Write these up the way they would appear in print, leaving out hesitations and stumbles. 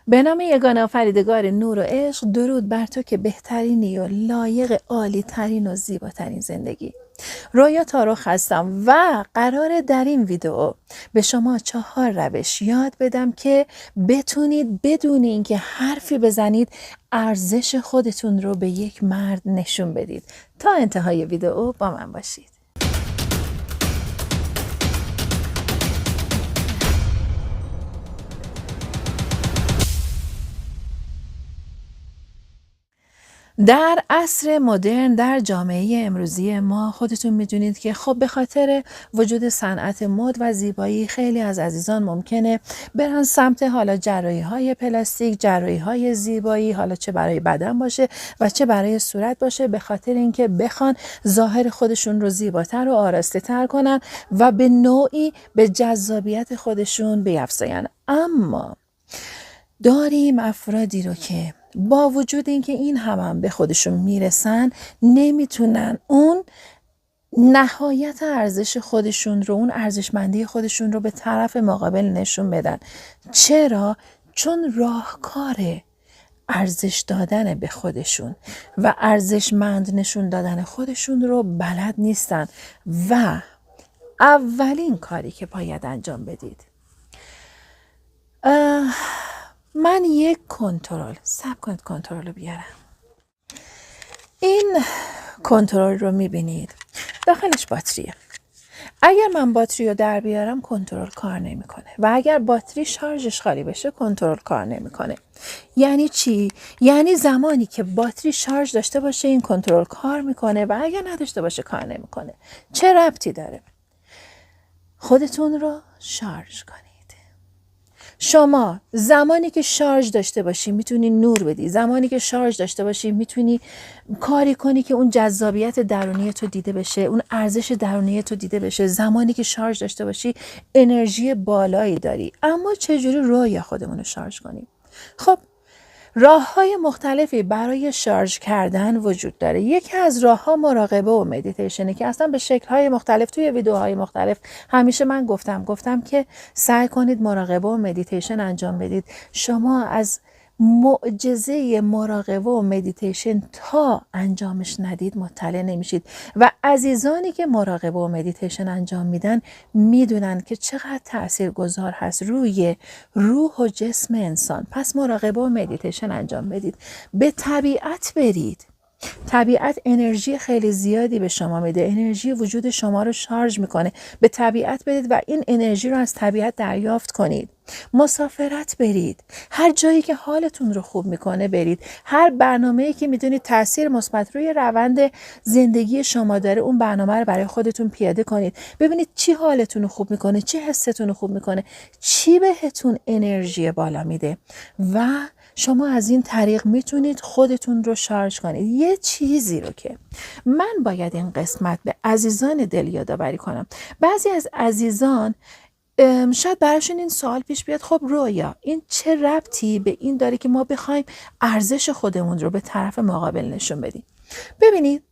به نام یگانه آفریدگار نور و عشق، درود بر تو که بهترینی و لایق عالی ترین و زیباترین زندگی. رویا تاروخ هستم و قراره در این ویدیو به شما 4 روش یاد بدم که بتونید بدون اینکه حرفی بزنید ارزش خودتون رو به یک مرد نشون بدید. تا انتهای ویدیو با من باشید. در عصر مدرن، در جامعه امروزی ما، خودتون میدونید که خب به خاطر وجود صنعت مد و زیبایی خیلی از عزیزان ممکنه برن سمت حالا جراحی های پلاستیک، جراحی های زیبایی، حالا چه برای بدن باشه و چه برای صورت باشه، به خاطر اینکه بخوان ظاهر خودشون رو زیباتر و آراسته تر کنن و به نوعی به جذابیت خودشون بیفزاین. اما داریم افرادی رو که با وجود اینکه این هم به خودشون میرسن، نمیتونن اون نهایت ارزش خودشون رو، اون ارزشمندی خودشون رو به طرف مقابل نشون بدن. چرا؟ چون راهکار ارزش دادن به خودشون و ارزشمند نشون دادن خودشون رو بلد نیستن. و اولین کاری که باید انجام بدید، من یک کنترل، صبر کنید کنترل رو بیارم. این کنترل رو میبینید داخلش باتریه. اگر من باتری رو در بیارم کنترل کار نمیکنه و اگر باتری شارژش خالی بشه کنترل کار نمیکنه. یعنی چی؟ یعنی زمانی که باتری شارژ داشته باشه این کنترل کار میکنه و اگر نداشته باشه کار نمیکنه. چه ربطی داره؟ خودتون رو شارژ کنید. شما زمانی که شارژ داشته باشی میتونی نور بدی، زمانی که شارژ داشته باشی میتونی کاری کنی که اون جذابیت درونی تو دیده بشه، اون ارزش درونی تو دیده بشه. زمانی که شارژ داشته باشی انرژی بالایی داری. اما چجوری رویا خودمون رو شارژ کنیم؟ خب راه‌های مختلفی برای شارژ کردن وجود داره. یکی از راه‌ها مراقبه و مدیتیشنه که اصلا به شکل‌های مختلف توی ویدیوهای مختلف همیشه من گفتم که سعی کنید مراقبه و مدیتیشن انجام بدید. شما از معجزه مراقبه و مدیتیشن تا انجامش ندید مطلع نمیشید و عزیزانی که مراقبه و مدیتیشن انجام میدن میدونن که چقدر تاثیرگذار هست روی روح و جسم انسان. پس مراقبه و مدیتیشن انجام بدید. به طبیعت برید. طبیعت انرژی خیلی زیادی به شما میده، انرژی وجود شما رو شارژ میکنه. به طبیعت برید و این انرژی رو از طبیعت دریافت کنید. مسافرت برید، هر جایی که حالتون رو خوب میکنه برید. هر برنامه‌ای که میدونید تاثیر مثبت روی روند زندگی شما داره اون برنامه رو برای خودتون پیاده کنید. ببینید چی حالتون رو خوب میکنه، چی حستون رو خوب میکنه، چی بهتون انرژی بالا میده و شما از این طریق میتونید خودتون رو شارژ کنید. یه چیزی رو که من باید این قسمت به عزیزان دل یادآوری کنم. بعضی از عزیزان شاید براشون این سوال پیش بیاد، خب رویا این چه ربطی به این داره که ما بخوایم ارزش خودمون رو به طرف مقابل نشون بدیم؟ ببینید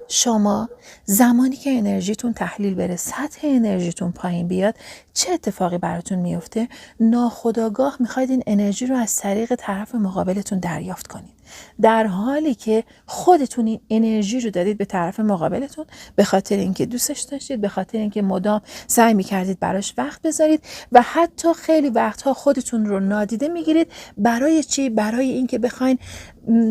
شما زمانی که انرژیتون تحلیل بره، سطح انرژیتون پایین بیاد، چه اتفاقی براتون میفته؟ ناخودآگاه میخواید این انرژی رو از طریق طرف مقابلتون دریافت کنید، در حالی که خودتون این انرژی رو دادید به طرف مقابلتون به خاطر اینکه دوستش داشتید، به خاطر اینکه مدام سعی میکردید براش وقت بذارید و حتی خیلی وقتها خودتون رو نادیده میگیرید. برای چی؟ برای اینکه بخواین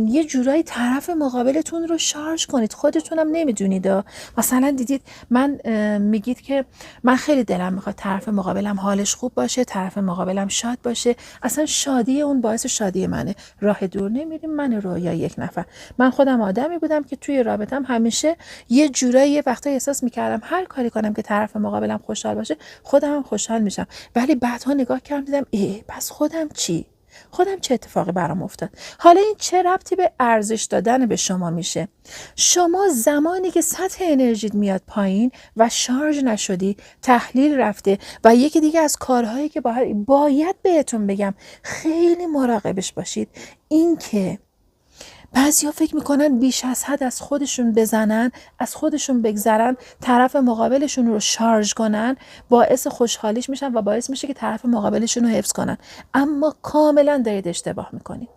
یه جورایی طرف مقابلتون رو شارژ کنید. خودتونم نمیدونید. مثلا دیدید من میگید که من خیلی دلم میخواد طرف مقابلم حالش خوب باشه، طرف مقابلم شاد باشه، اصلا شادی اون باعث شادی منه. راه دور نمیریم من رویا یک نفر. من خودم آدمی بودم که توی رابطم همیشه یه جورایی یه وقتا احساس میکردم هر کاری کنم که طرف مقابلم خوشحال باشه خودم هم خوشحال میشم، ولی بعدها نگاه کردم دیدم پس خودم چی؟ خودم چه اتفاقی برام افتاد؟ حالا این چه ربطی به ارزش دادن به شما میشه؟ شما زمانی که سطح انرژیت میاد پایین و شارژ نشدی، تحلیل رفته و یکی دیگه از کارهایی که باید بهتون بگم خیلی مراقبش باشید، این که بعضیا فکر میکنن بیش از حد از خودشون بزنن، از خودشون بگذرن، طرف مقابلشون رو شارژ کنن، باعث خوشحالیش میشن و باعث میشه که طرف مقابلشون رو حفظ کنن. اما کاملا دارید اشتباه میکنید.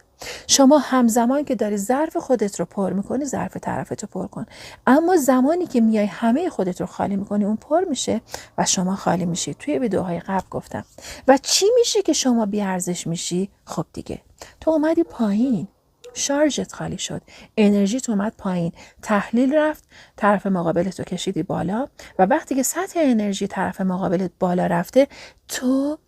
شما همزمان که داری ظرف خودت رو پر میکنی، ظرف طرفت رو پر کن. اما زمانی که میای همه خودت رو خالی میکنی، اون پر میشه و شما خالی میشی. توی ویدیوهای قبل گفتم. و چی میشه که شما بی‌ارزش میشی؟ خب دیگه تو اومدی پایین، شارژت خالی شد، انرژیت اومد پایین، تحلیل رفت، طرف مقابلت رو کشیدی بالا و وقتی که سطح انرژی طرف مقابلت بالا رفته، تو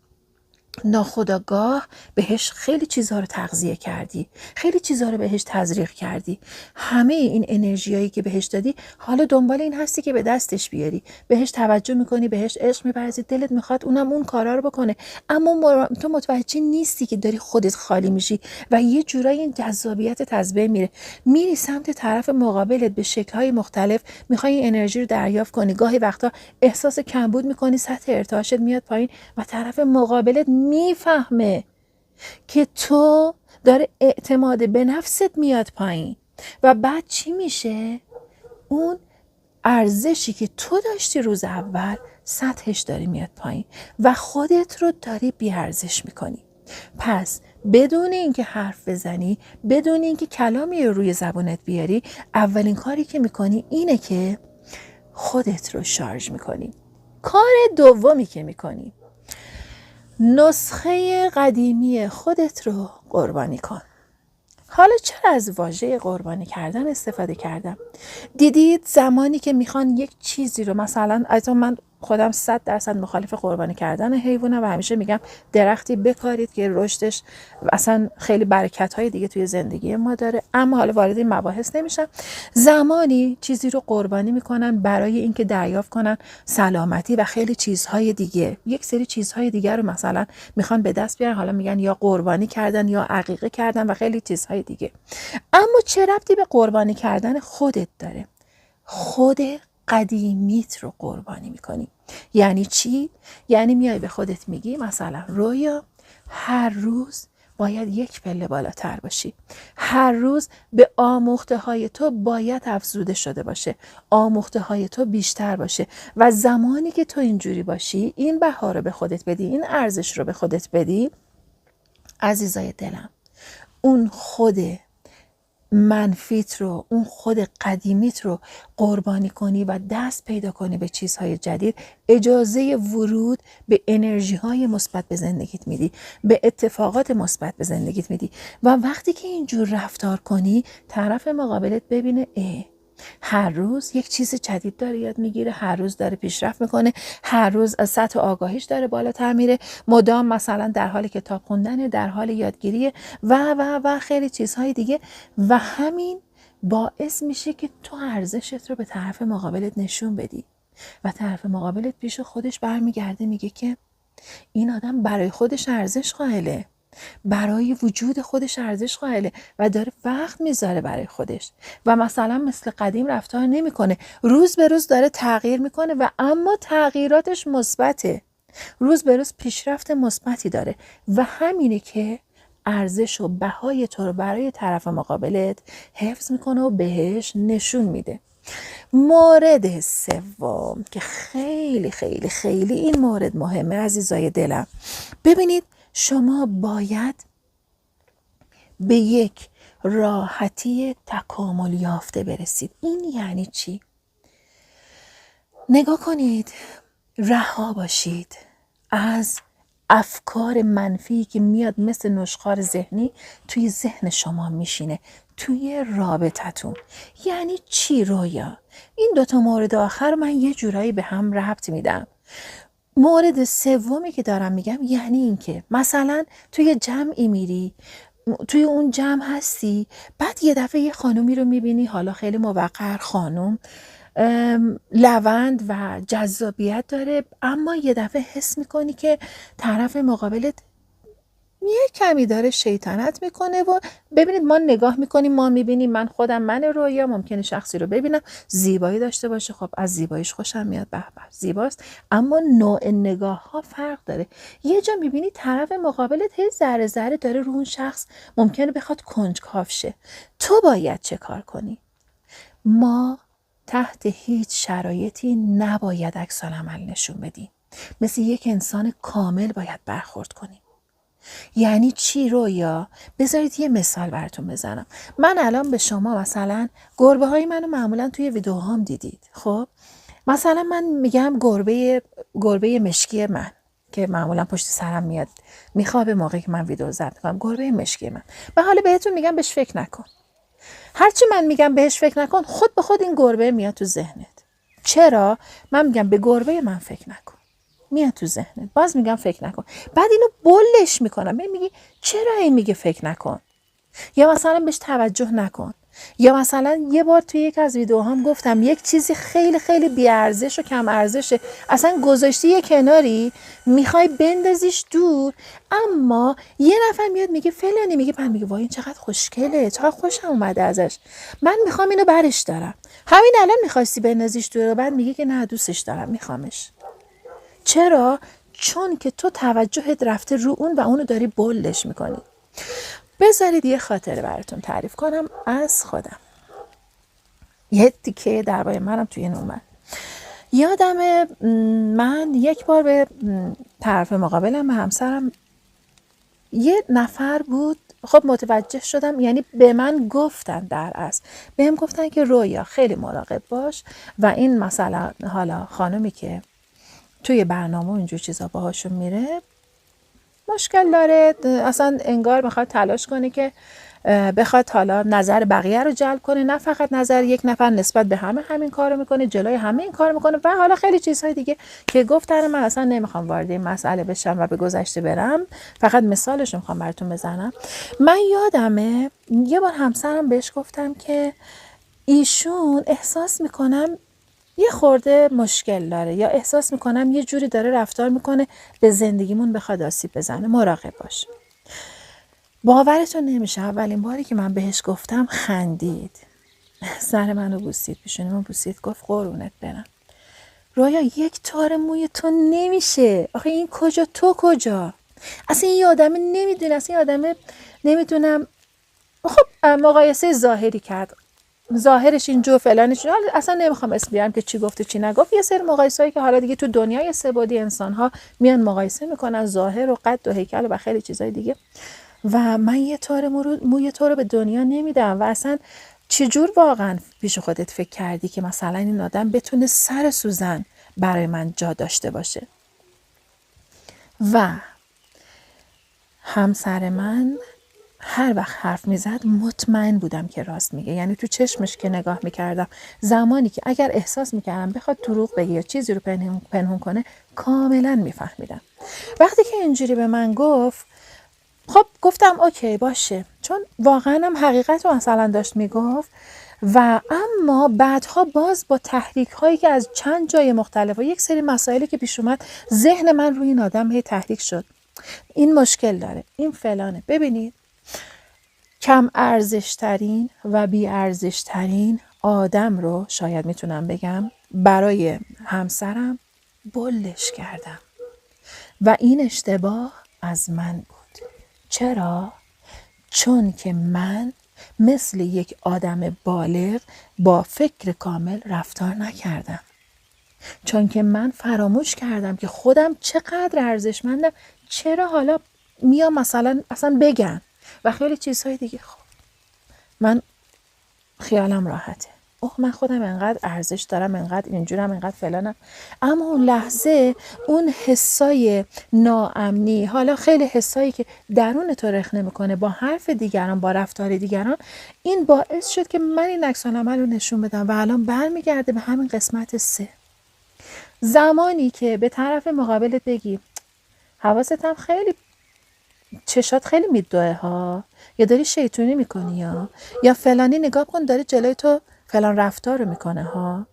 ناخودآگاه بهش خیلی چیزها رو تغذیه کردی، خیلی چیزها رو بهش تزریق کردی. همه این انرژیایی که بهش دادی حالا دنبال این هستی که به دستش بیاری، بهش توجه میکنی، بهش عشق می‌ورزی، دلت میخواد اونم اون کارا رو بکنه. اما تو متوجه نیستی که داری خودت خالی میشی و یه جورایی این جذابیت از بین میره. میری سمت طرف مقابلت به شکل‌های مختلف، میخوای این انرژی رو دریافت کنی. گاهی وقتا احساس کمبود میکنی، سطح ارتعاشت میاد پایین و طرف مقابلت میفهمه که تو داره اعتماد به نفست میاد پایین و بعد چی میشه؟ اون ارزشی که تو داشتی روز اول، سطحش داری میاد پایین و خودت رو داری بی‌ارزش میکنی. پس بدون اینکه حرف بزنی، بدون اینکه کلامی رو روی زبونت بیاری، اولین کاری که میکنی اینه که خودت رو شارژ میکنی. کار دومی که میکنی، نسخه قدیمی خودت رو قربانی کن. حالا چرا از واژه قربانی کردن استفاده کردم؟ دیدید زمانی که میخوان یک چیزی رو، مثلا از من خودم 100% مخالف قربانی کردن حیوانم و همیشه میگم درختی بکارید که رشدش اصلا خیلی برکت‌های دیگه توی زندگی ما داره، اما حالا وارد این مباحث نمیشم. زمانی چیزی رو قربانی میکنن برای اینکه دریافت کنن سلامتی و خیلی چیزهای دیگه، یک سری چیزهای دیگه رو مثلا میخوان به دست بیارن، حالا میگن یا قربانی کردن یا عقیقه کردن و خیلی چیزهای دیگه. اما چه ربطی به قربانی کردن خودت داره؟ خود قدیمیت رو قربانی میکنی. یعنی چی؟ یعنی میای به خودت میگی مثلا رویا، هر روز باید یک پله بالاتر باشی. هر روز به آموخته های تو باید افزوده شده باشه. آموخته های تو بیشتر باشه و زمانی که تو اینجوری باشی، این بها رو به خودت بدی، این ارزش رو به خودت بدی، عزیزای دلم، اون خود منفیت رو، اون خود قدیمیت رو قربانی کنی و دست پیدا کنی به چیزهای جدید، اجازه ورود به انرژی های مثبت به زندگیت میدی، به اتفاقات مثبت به زندگیت میدی. و وقتی که اینجور رفتار کنی، طرف مقابلت ببینه هر روز یک چیز جدید داره یاد میگیره، هر روز داره پیشرفت میکنه، هر روز از سطح آگاهیش داره بالاتر میره، مدام مثلا در حال کتاب خوندن، در حال یادگیری و خیلی چیزهای دیگه. و همین باعث میشه که تو ارزشت رو به طرف مقابلت نشون بدی و طرف مقابلت پیش خودش برمیگرده میگه که این آدم برای خودش ارزش قائله، برای وجود خودش ارزش قائله و داره وقت میذاره برای خودش و مثلا مثل قدیم رفتار نمیکنه، روز به روز داره تغییر میکنه و اما تغییراتش مثبته، روز به روز پیشرفت مثبتی داره و همینه که ارزش و بهای تو رو برای طرف مقابلت حفظ میکنه و بهش نشون میده. مورد سوم که خیلی خیلی خیلی این مورد مهمه عزیزای دلم، ببینید شما باید به یک راحتی تکامل یافته برسید. این یعنی چی؟ نگاه کنید، رها باشید از افکار منفی که میاد مثل نشخوار ذهنی توی ذهن شما میشینه توی رابطتون. یعنی چی رویا؟ این دوتا مورد آخر من یه جورایی به هم ربط میدم. مورد سومی که دارم میگم یعنی این که مثلا توی جمعی میری، توی اون جمع هستی، بعد یه دفعه یه خانومی رو میبینی، حالا خیلی موقر خانوم، لوند و جذابیت داره، اما یه دفعه حس میکنی که طرف مقابلت یک کمی داره شیطنت میکنه و ببینید ما نگاه میکنیم، ما میبینیم، من خودم من رویا ممکنه شخصی رو ببینم زیبایی داشته باشه، خب از زیباییش خوشم میاد، به به زیباست، اما نوع نگاه ها فرق داره. یه جا میبینی طرف مقابلت هی ذره ذره داره رو اون شخص ممکنه بخواد کنجکاو شه. تو باید چه کار کنی؟ ما تحت هیچ شرایطی نباید عکس‌العمل نشون بدیم. مثل یک انسان کامل باید برخورد کنیم. یعنی چی رویا؟ بذارید یه مثال براتون بزنم. من الان به شما مثلا گربه های منو معمولا توی ویدیوهام دیدید. خب مثلا من میگم گربه مشکی من که معمولا پشت سرم میاد میخوابه موقعی که من ویدیو ضبط میکنم، گربه مشکی من. و حالا بهتون میگم بهش فکر نکن. هرچی من میگم بهش فکر نکن، خود به خود این گربه میاد تو ذهنت. چرا؟ من میگم به گربه من فکر نکن، میاد تو ذهنت. باز میگم فکر نکن، بعد اینو بلش میکنم، میگی چرا این میگه فکر نکن؟ یا مثلا بهش توجه نکن. یا مثلا یه بار توی یک از ویدیوهام گفتم یک چیزی خیلی خیلی بی‌ارزش و کم ارزشه، اصلا گذاشتی یه کناری میخوای بندازیش دور، اما یه نفر میاد میگه فلانی، میگه من میگه وای این چقدر خوشگله، چقدر خوشم اومده ازش، من میخوام اینو برش دارم. همین الان میخواستی بندازیش دور، بعد میگه که نه دوستش دارم میخوامش. چرا؟ چون که تو توجهت رفته رو اون و اونو داری بلش میکنی. بذارید یه خاطره براتون تعریف کنم از خودم. یه تیکه درباره منم توی این اومد. یادم من یک بار به طرف مقابلم، به همسرم، یه نفر بود، خب متوجه شدم، یعنی به من گفتن، در اصل بهم گفتن که رویا خیلی مراقب باش و این مثلا حالا خانمی که توی برنامه اینجور چیزا باهاشون میره مشکل داره، اصلا انگار میخواد تلاش کنه که بخواد حالا نظر بقیه رو جلب کنه، نه فقط نظر یک نفر، نسبت به همه همین کارو میکنه، جلوی همه این کارو میکنه و حالا خیلی چیزهای دیگه که گفتن. من اصلا نمیخوام وارد این مسئله بشم و به گذشته برم، فقط مثالش رو میخوام براتون بزنم. من یادمه یه بار همسرم بهش گفتم که ایشون احساس میکنم یه خورده مشکل داره، یا احساس میکنم یه جوری داره رفتار میکنه به زندگیمون بخواد آسیب بزنه، مراقب باش. باورتون نمیشه اولین باری که من بهش گفتم خندید، سر منو بوسید، پیشونیمو بوسید، گفت قربونت برم رویا یک تار موی تو نمیشه، آخه این کجا تو کجا، اصلا این آدم نمیدونه، اصلا این آدم نمیدونم. خب مقایسه ظاهری کرد، ظاهرش اینجور فلانش، اصلا نمیخوام اسم بیارم که چی گفت و چی نگفت. یه سری مقایسه‌ای که حالا دیگه تو دنیای سه‌بعدی انسان‌ها میان مقایسه میکنن، ظاهر و قد و هیکل و خیلی چیزای دیگه، و من یه تار موی تو رو به دنیا نمیدم. و اصلا چجور واقعا پیش خودت فکر کردی که مثلا این آدم بتونه سر سوزن برای من جا داشته باشه؟ و همسر من هر وقت حرف میزد مطمئن بودم که راست میگه، یعنی تو چشمش که نگاه میکردم، زمانی که اگر احساس میکردم بخواد دروغ بگه یا چیزی رو پنهون کنه، کاملا میفهمیدم. وقتی که اینجوری به من گفت، خب گفتم اوکی باشه، چون واقعا هم حقیقت رو مثلا داشت میگفت. و اما بعدها باز با تحریک هایی که از چند جای مختلف و یک سری مسائلی که پیش اومد، ذهن من روی این آدم هی تحریک شد، این مشکل داره، این فلانه. ببینید کم ارزشترین و بی ارزشترین آدم رو شاید میتونم بگم برای همسرم بلش کردم و این اشتباه از من بود. چرا؟ چون که من مثل یک آدم بالغ با فکر کامل رفتار نکردم، چون که من فراموش کردم که خودم چقدر ارزشمندم. چرا حالا میام مثلا اصلا بگن و خیلی چیزهای دیگه، خب من خیالم راحته، من خودم انقدر ارزش دارم، انقدر اینجورم، انقدر فلانم. اما اون لحظه اون حسای ناامنی، حالا خیلی حسایی که درون تو رخ نمیکنه با حرف دیگران، با رفتار دیگران، این باعث شد که من این عکس‌العمل رو نشون بدم. و الان برمیگرده به همین قسمت 3. زمانی که به طرف مقابلت بگی حواست هم خیلی، چشات خیلی میدوه ها، یا داری شیطونی میکنی، یا فلانی نگاه کن داره جلوی تو فلان رفتار رو میکنه ها،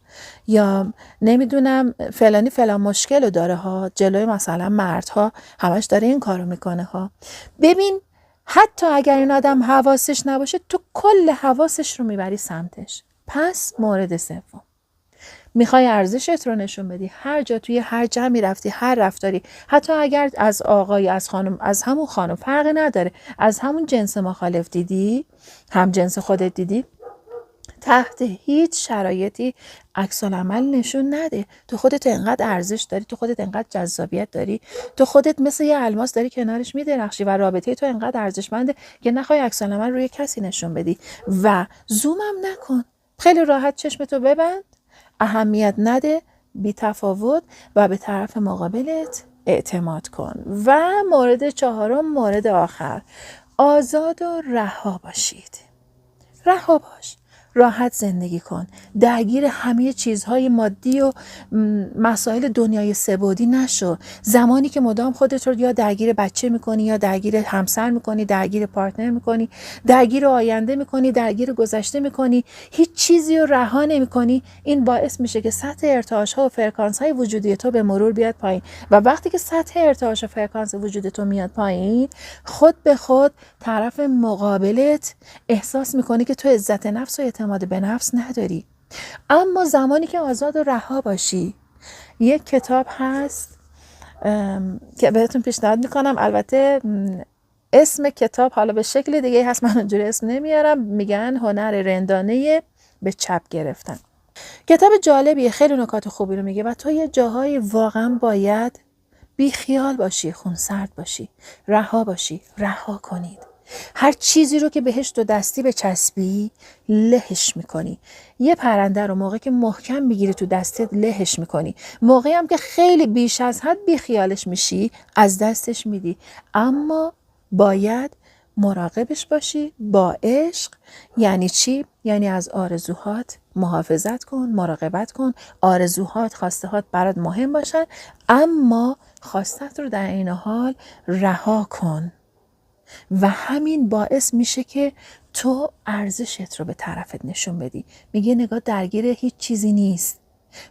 یا نمیدونم فلانی فلان مشکل رو داره ها، جلوی مثلا مردها همش داره این کار رو میکنه ها. ببین حتی اگر این آدم حواسش نباشه تو کل حواسش رو میبری سمتش. پس مورد سوم، میخوای ارزشت رو نشون بدی، هر جا توی هر جمعی رفتی، هر رفتاری، حتی اگر از آقای از خانم، از همون خانم فرقی نداره، از همون جنس مخالف دیدی، هم جنس خودت دیدی، تحت هیچ شرایطی عکس العمل نشون نده. تو خودت انقدر ارزش داری، تو خودت انقدر جذابیت داری، تو خودت مثل یه الماس داری کنارش میدرخشی و رابطه تو انقدر ارزشمنده که نخوای عکس العمل روی کسی نشون بدی و زومم نکن. خیلی راحت چشمتو ببند، اهمیت نده، بی تفاوت و به طرف مقابلت اعتماد کن. و مورد چهارم، مورد آخر، آزاد و رها باشید. رها باش، راحت زندگی کن، درگیر همه چیزهای مادی و مسائل دنیای سه‌بعدی نشو. زمانی که مدام خودت رو یا درگیر بچه میکنی، یا درگیر همسر میکنی، درگیر پارتنر میکنی، درگیر آینده میکنی، درگیر گذشته میکنی، هیچ چیزی رو رها نمیکنی، این باعث میشه که سطح ارتعاش ها و فرکانس های وجودی تو به مرور بیاد پایین و وقتی که سطح ارتعاش و فرکانس وجود تو میاد پایین، خود به خود طرف مقابلت احساس میکنی که تو عزت نفس و اعتماد به نفس نداری. اما زمانی که آزاد و رها باشی، یک کتاب هست که بهتون پیشنهاد میکنم، البته اسم کتاب حالا به شکل دیگه هست، من اونجوری اسم نمیارم، میگن هنر رندانه به چپ گرفتن. کتاب جالبیه، خیلی نکات خوبی رو میگه و تو یه جاهایی واقعا باید بی خیال باشی، خونسرد باشی، رها باشی، رها کنید. هر چیزی رو که بهش دو دستی بچسبی لهش میکنی. یه پرنده رو موقعی که محکم میگیری تو دستت لهش میکنی، موقعی هم که خیلی بیش از حد بی خیالش میشی از دستش میدی. اما باید مراقبش باشی با عشق. یعنی چی؟ یعنی از آرزوهات محافظت کن، مراقبت کن. آرزوهات، خواستهات برات مهم باشن، اما خواستت رو در این حال رها کن و همین باعث میشه که تو ارزشت رو به طرفت نشون بدی. میگه نگاه درگیر هیچ چیزی نیست،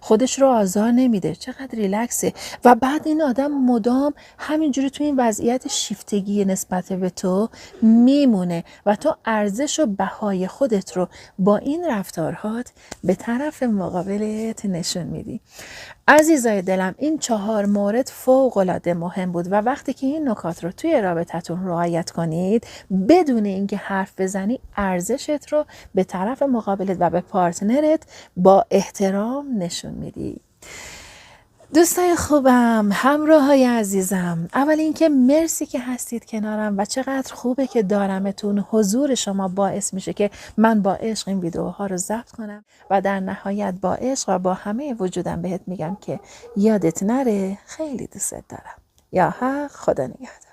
خودش رو آزار نمیده، چقدر ریلکسه. و بعد این آدم مدام همینجوری تو این وضعیت شیفتگی نسبت به تو میمونه و تو ارزش و بهای خودت رو با این رفتارهات به طرف مقابلت نشون میدی. عزیزای دلم، این 4 مورد فوق‌العاده مهم بود و وقتی که این نکات رو توی رابطتون رعایت کنید، بدون اینکه حرف بزنی ارزشت رو به طرف مقابلت و به پارتنرت با احترام نشون میدی. دوستای خوبم، همراهای عزیزم، اول اینکه مرسی که هستید کنارم و چقدر خوبه که دارمتون. حضور شما باعث میشه که من با عشق این ویدیوها رو ضبط کنم و در نهایت با عشق و با همه وجودم بهت میگم که یادت نره خیلی دوست دارم. یا حق، خدا نگهدار.